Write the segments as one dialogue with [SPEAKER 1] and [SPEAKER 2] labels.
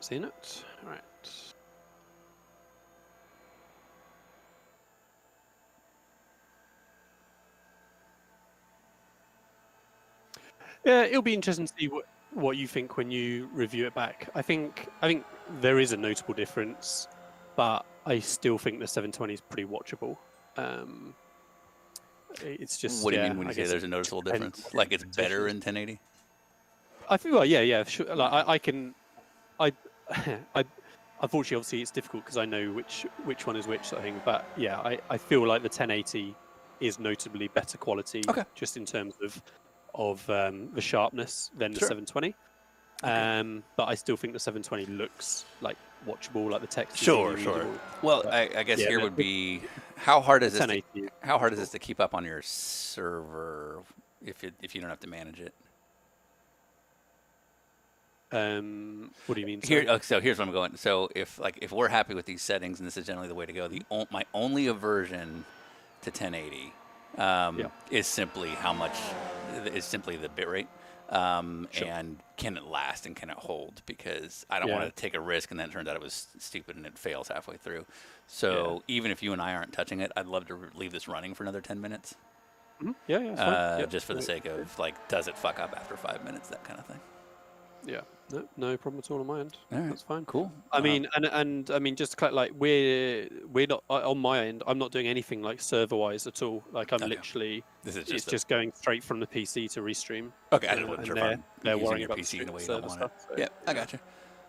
[SPEAKER 1] Seen it. Right. Yeah, it'll be interesting to see what you think when you review it back. I think there is a notable difference, but I still think the 720 is pretty watchable. It's just
[SPEAKER 2] What do you mean when
[SPEAKER 1] I
[SPEAKER 2] you say
[SPEAKER 1] guess
[SPEAKER 2] there's
[SPEAKER 1] it
[SPEAKER 2] a noticeable
[SPEAKER 1] depends on
[SPEAKER 2] difference?
[SPEAKER 1] what your
[SPEAKER 2] Like it's better in
[SPEAKER 1] expectations.
[SPEAKER 2] 1080?
[SPEAKER 1] I feel yeah, sure. Like I can, I, I, unfortunately, obviously, it's difficult because I know which one is which sort of thing. But yeah, I feel like the 1080 is notably better quality
[SPEAKER 2] Okay,
[SPEAKER 1] just in terms of the sharpness than the
[SPEAKER 2] sure.
[SPEAKER 1] 720.
[SPEAKER 2] Okay.
[SPEAKER 1] But I still think the 720 looks like watchable, like the text is
[SPEAKER 2] Sure,
[SPEAKER 1] easily
[SPEAKER 2] sure.
[SPEAKER 1] readable.
[SPEAKER 2] Well,
[SPEAKER 1] But
[SPEAKER 2] I guess
[SPEAKER 1] yeah,
[SPEAKER 2] here
[SPEAKER 1] the,
[SPEAKER 2] would
[SPEAKER 1] the,
[SPEAKER 2] be how hard
[SPEAKER 1] the
[SPEAKER 2] is this
[SPEAKER 1] 1080 is watchable.
[SPEAKER 2] to keep up on your server if you don't have to manage it?
[SPEAKER 1] What do you mean?
[SPEAKER 2] Here,
[SPEAKER 1] Sorry.
[SPEAKER 2] so here's what I'm going. So if we're happy with these settings and this is generally the way to go, my only aversion to 1080
[SPEAKER 1] Yeah,
[SPEAKER 2] is simply the bitrate.
[SPEAKER 1] sure.
[SPEAKER 2] And can it last and can it hold? Because I don't want
[SPEAKER 1] Yeah,
[SPEAKER 2] to take a risk and then it turns out it was stupid and it fails halfway through.
[SPEAKER 1] yeah.
[SPEAKER 2] So even if you and I aren't touching it, I'd love to leave this running for another 10 minutes,
[SPEAKER 1] Yeah, it's fine. Yeah,
[SPEAKER 2] just for the
[SPEAKER 1] no,
[SPEAKER 2] sake of like, does it fuck up after 5 minutes? That kind of thing.
[SPEAKER 1] yeah, no problem at all on my end.
[SPEAKER 2] All right,
[SPEAKER 1] That's fine.
[SPEAKER 2] cool.
[SPEAKER 1] I mean, and I mean, just like we're not on my end. I'm not doing anything like server wise at all. Like I'm
[SPEAKER 2] Okay,
[SPEAKER 1] literally,
[SPEAKER 2] this is
[SPEAKER 1] it's
[SPEAKER 2] just a
[SPEAKER 1] just going straight from the PC to restream,
[SPEAKER 2] okay. I just wasn't
[SPEAKER 1] and
[SPEAKER 2] sure if I'm
[SPEAKER 1] they're
[SPEAKER 2] using
[SPEAKER 1] worrying
[SPEAKER 2] your
[SPEAKER 1] about the
[SPEAKER 2] PC in a way you don't
[SPEAKER 1] server
[SPEAKER 2] want it.
[SPEAKER 1] stuff. So
[SPEAKER 2] Yeah, I
[SPEAKER 1] yeah.
[SPEAKER 2] got you.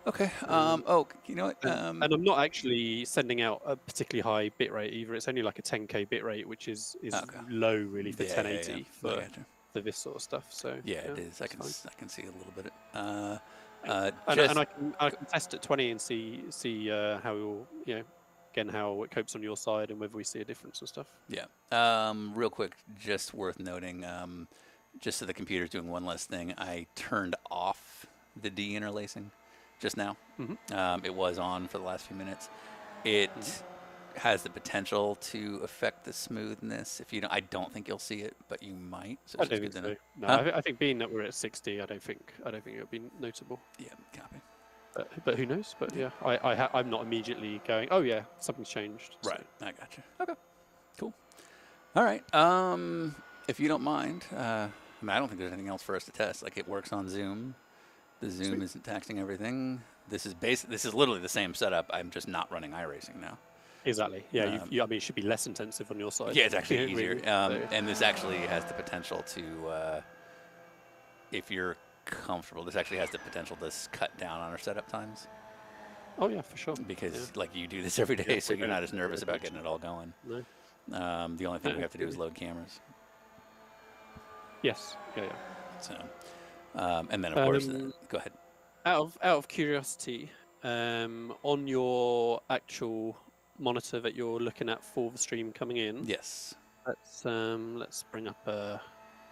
[SPEAKER 2] Okay.
[SPEAKER 1] Um,
[SPEAKER 2] Oh, you know what?
[SPEAKER 1] and I'm not actually sending out a particularly high bitrate either. It's only like a 10K bitrate, which is
[SPEAKER 2] Okay.
[SPEAKER 1] low really for
[SPEAKER 2] Yeah, yeah, yeah.
[SPEAKER 1] 1080
[SPEAKER 2] I got you.
[SPEAKER 1] for this sort of stuff. So
[SPEAKER 2] Yeah,
[SPEAKER 1] yeah,
[SPEAKER 2] it is.
[SPEAKER 1] it's fine.
[SPEAKER 2] I can see a little bit.
[SPEAKER 1] And
[SPEAKER 2] Just
[SPEAKER 1] I can test at 20 and see how you'll again how it copes on your side and whether we see a difference and stuff.
[SPEAKER 2] yeah. Real quick, just worth noting. Just so the computer's doing one less thing, I turned off the deinterlacing just now.
[SPEAKER 1] Hmm.
[SPEAKER 2] It was on for the last few minutes. It has the potential to affect the smoothness. If you don't, I don't think you'll see it, but you might. So
[SPEAKER 1] I
[SPEAKER 2] it's
[SPEAKER 1] don't
[SPEAKER 2] just
[SPEAKER 1] think
[SPEAKER 2] good to know.
[SPEAKER 1] so. No,
[SPEAKER 2] Huh?
[SPEAKER 1] I think being that we're at 60, I don't think it'll be notable.
[SPEAKER 2] Yeah, copy.
[SPEAKER 1] But who knows? But yeah, I'm not immediately going. Oh yeah, something's changed. So.
[SPEAKER 2] Right. I got you. Okay. Cool. All right. If you don't mind, I mean, I don't think there's anything else for us to test. Like it works on Zoom. The Zoom
[SPEAKER 1] Sweet.
[SPEAKER 2] isn't taxing everything. This is literally the same setup. I'm just not running iRacing now.
[SPEAKER 1] Exactly. Yeah.
[SPEAKER 2] Um,
[SPEAKER 1] I mean, it should be less intensive on your side.
[SPEAKER 2] Yeah, it's actually
[SPEAKER 1] really,
[SPEAKER 2] easier.
[SPEAKER 1] so.
[SPEAKER 2] And this actually has the potential to, if you're comfortable, this actually has the potential to cut down on our setup times
[SPEAKER 1] Oh yeah, for sure.
[SPEAKER 2] because like you do this every day,
[SPEAKER 1] Yeah,
[SPEAKER 2] so
[SPEAKER 1] we
[SPEAKER 2] you're
[SPEAKER 1] don't-
[SPEAKER 2] not as nervous
[SPEAKER 1] don't
[SPEAKER 2] about
[SPEAKER 1] touch
[SPEAKER 2] getting it all going.
[SPEAKER 1] No.
[SPEAKER 2] The only thing we have to do is
[SPEAKER 1] Absolutely.
[SPEAKER 2] load cameras.
[SPEAKER 1] Yes. Yeah.
[SPEAKER 2] So, and then of course,
[SPEAKER 1] Um,
[SPEAKER 2] go ahead.
[SPEAKER 1] Out of curiosity, on your actual monitor that you're looking at for the stream coming in,
[SPEAKER 2] Yes.
[SPEAKER 1] let's bring up a.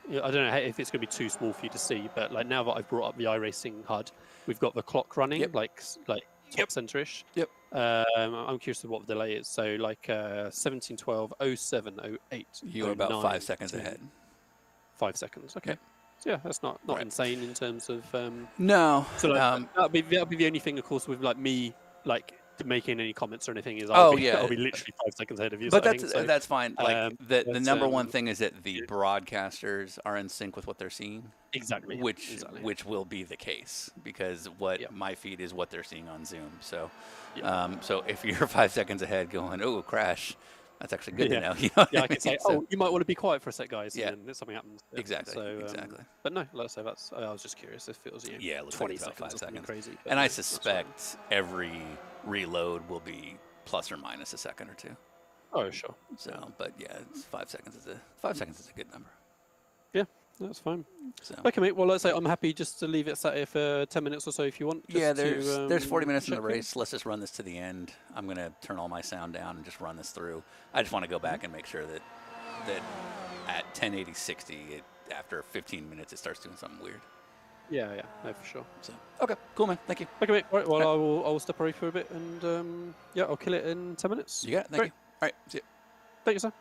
[SPEAKER 1] I don't know if it's going to be too small for you to see, but like now that I've brought up the iRacing HUD, we've got the clock running
[SPEAKER 2] Yep.
[SPEAKER 1] like top
[SPEAKER 2] Yep.
[SPEAKER 1] center-ish.
[SPEAKER 2] Yep.
[SPEAKER 1] I'm curious to what the delay is. So like 1712 0708.
[SPEAKER 2] You are about 5 seconds ahead.
[SPEAKER 1] 5 seconds. Okay.
[SPEAKER 2] Yep.
[SPEAKER 1] So yeah, that's not
[SPEAKER 2] Right.
[SPEAKER 1] insane in terms of.
[SPEAKER 2] No.
[SPEAKER 1] So like, that'll be the only thing, of course, with like me like making any comments or anything is
[SPEAKER 2] Oh, yeah.
[SPEAKER 1] I'll be literally 5 seconds ahead of you.
[SPEAKER 2] But
[SPEAKER 1] sort of thing, so,
[SPEAKER 2] that's fine. Like the
[SPEAKER 1] but,
[SPEAKER 2] number one thing is that the broadcasters are in sync with what they're seeing,
[SPEAKER 1] exactly,
[SPEAKER 2] which will be the case because what
[SPEAKER 1] Yep.
[SPEAKER 2] my feed is what they're seeing on Zoom. So,
[SPEAKER 1] Yep.
[SPEAKER 2] so if you're 5 seconds ahead, going, oh crash, that's actually good
[SPEAKER 1] Yeah.
[SPEAKER 2] to know. You know
[SPEAKER 1] Yeah,
[SPEAKER 2] what
[SPEAKER 1] I can say,
[SPEAKER 2] mean? So-
[SPEAKER 1] oh, you might want to be quiet for a sec, guys,
[SPEAKER 2] Yeah.
[SPEAKER 1] and then something happens. Yeah.
[SPEAKER 2] Exactly,
[SPEAKER 1] So,
[SPEAKER 2] exactly.
[SPEAKER 1] But no, like I say, I was just curious if it was
[SPEAKER 2] Yeah, it looks
[SPEAKER 1] 20
[SPEAKER 2] like it's about 5
[SPEAKER 1] seconds or something
[SPEAKER 2] seconds.
[SPEAKER 1] crazy. but
[SPEAKER 2] And I
[SPEAKER 1] no, that's fine.
[SPEAKER 2] suspect every reload will be plus or minus a second or two.
[SPEAKER 1] Oh, sure.
[SPEAKER 2] So, but yeah, it's 5 seconds is a good number.
[SPEAKER 1] Yeah, that's fine.
[SPEAKER 2] So.
[SPEAKER 1] Okay, mate. Well, let's say I'm happy just to leave it sat here for 10 minutes or so if you want. Just
[SPEAKER 2] Yeah,
[SPEAKER 1] to,
[SPEAKER 2] there's 40 minutes in the
[SPEAKER 1] check in.
[SPEAKER 2] race. Let's just run this to the end. I'm gonna turn all my sound down and just run this through. I just want to go back and make sure that at 1080 60, after 15 minutes, it starts doing something weird.
[SPEAKER 1] Yeah, no, for sure.
[SPEAKER 2] So okay, cool, man. Thank you.
[SPEAKER 1] Okay, mate. Right, well,
[SPEAKER 2] Right.
[SPEAKER 1] I will step away for a bit and yeah, I'll kill it in 10 minutes.
[SPEAKER 2] You got it. Thank
[SPEAKER 1] Great.
[SPEAKER 2] you. All right. See you.
[SPEAKER 1] Thank you, sir.